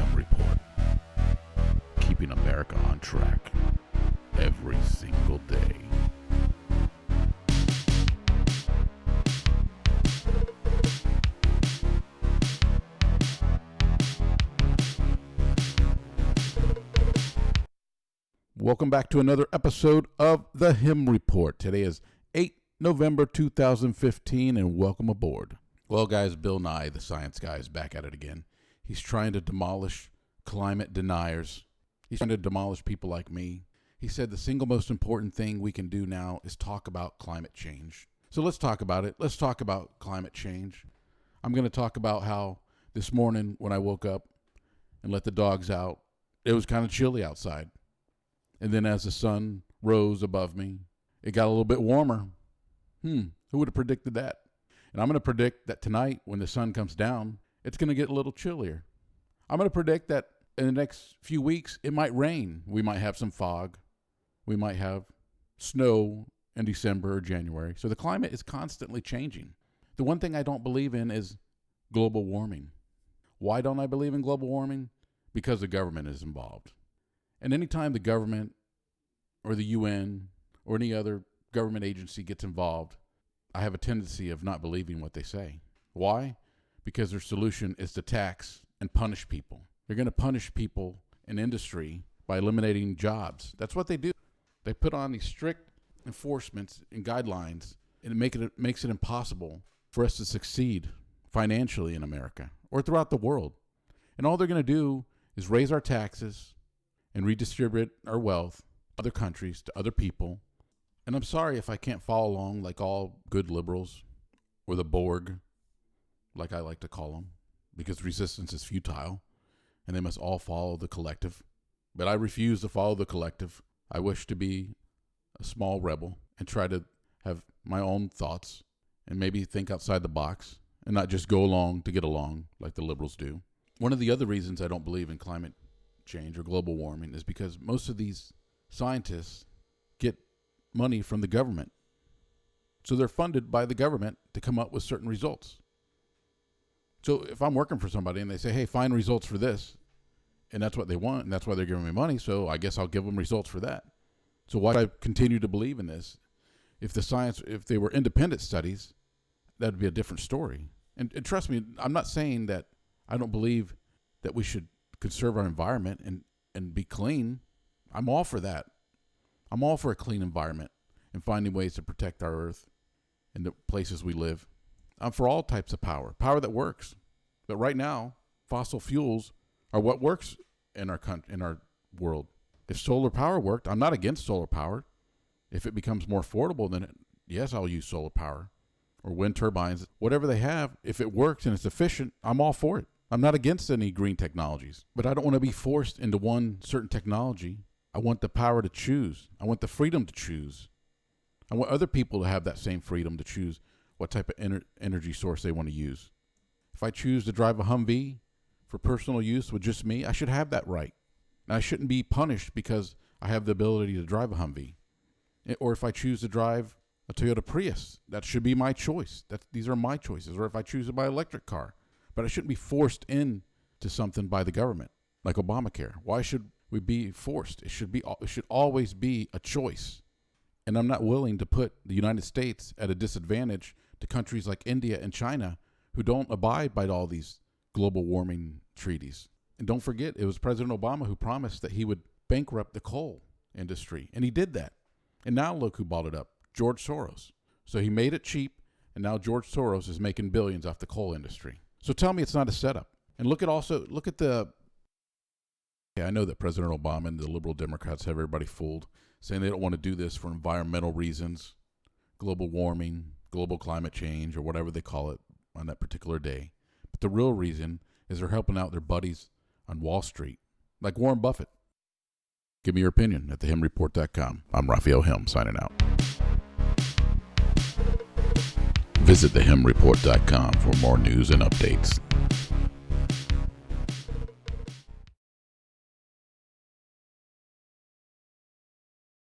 Him Report. Keeping America on track every single day. Welcome back to another episode of the Him Report. Today is 8 November 2015, and welcome aboard. Well, guys, Bill Nye, the science guy, is back at it again. He's trying to demolish climate deniers. He's trying to demolish people like me. He said the single most important thing we can do now is talk about climate change. So let's talk about it. Let's talk about climate change. I'm going to talk about how this morning when I woke up and let the dogs out, it was kind of chilly outside. And then as the sun rose above me, it got a little bit warmer. Who would have predicted that? And I'm going to predict that tonight when the sun comes down, it's going to get a little chillier. I'm going to predict that in the next few weeks, it might rain. We might have some fog. We might have snow in December or January. So the climate is constantly changing. The one thing I don't believe in is global warming. Why don't I believe in global warming? Because the government is involved. And anytime the government or the UN or any other government agency gets involved, I have a tendency of not believing what they say. Why? Because their solution is to tax and punish people. They're going to punish people in industry by eliminating jobs. That's what they do. They put on these strict enforcements and guidelines, and it makes it impossible for us to succeed financially in America or throughout the world. And all they're going to do is raise our taxes and redistribute our wealth to other countries, to other people. And I'm sorry if I can't follow along like all good liberals, or the Borg, like I like to call them, because resistance is futile, and they must all follow the collective. But I refuse to follow the collective. I wish to be a small rebel and try to have my own thoughts and maybe think outside the box and not just go along to get along like the liberals do. One of the other reasons I don't believe in climate change or global warming is because most of these scientists get money from the government. So they're funded by the government to come up with certain results. So if I'm working for somebody and they say, hey, find results for this, and that's what they want, and that's why they're giving me money, so I guess I'll give them results for that. So why do I continue to believe in this? If they were independent studies, that would be a different story. And trust me, I'm not saying that I don't believe that we should conserve our environment and be clean. I'm all for that. I'm all for a clean environment and finding ways to protect our earth and the places we live. I'm for all types of power that works. But right now, fossil fuels are what works in our country, in our world. If solar power worked, I'm not against solar power. If it becomes more affordable, then yes, I'll use solar power or wind turbines, whatever they have. If it works and it's efficient, I'm all for it. I'm not against any green technologies, but I don't want to be forced into one certain technology. I want the power to choose. I want the freedom to choose. I want other people to have that same freedom to choose what type of energy source they want to use. If I choose to drive a Humvee for personal use with just me, I should have that right. And I shouldn't be punished because I have the ability to drive a Humvee. Or if I choose to drive a Toyota Prius, that should be my choice. These are my choices. Or if I choose to buy an electric car. But I shouldn't be forced into something by the government, like Obamacare. Why should we be forced? It should always be a choice. And I'm not willing to put the United States at a disadvantage to countries like India and China who don't abide by all these global warming treaties. And don't forget, it was President Obama who promised that he would bankrupt the coal industry. And he did that. And now look who bought it up, George Soros. So he made it cheap, and now George Soros is making billions off the coal industry. So tell me it's not a setup. And look at the, I know that President Obama and the liberal Democrats have everybody fooled, saying they don't want to do this for environmental reasons, global warming, global climate change, or whatever they call it on that particular day. But the real reason is they're helping out their buddies on Wall Street, like Warren Buffett. Give me your opinion at thehimreport.com. I'm Raphael Helm signing out. Visit thehimreport.com for more news and updates.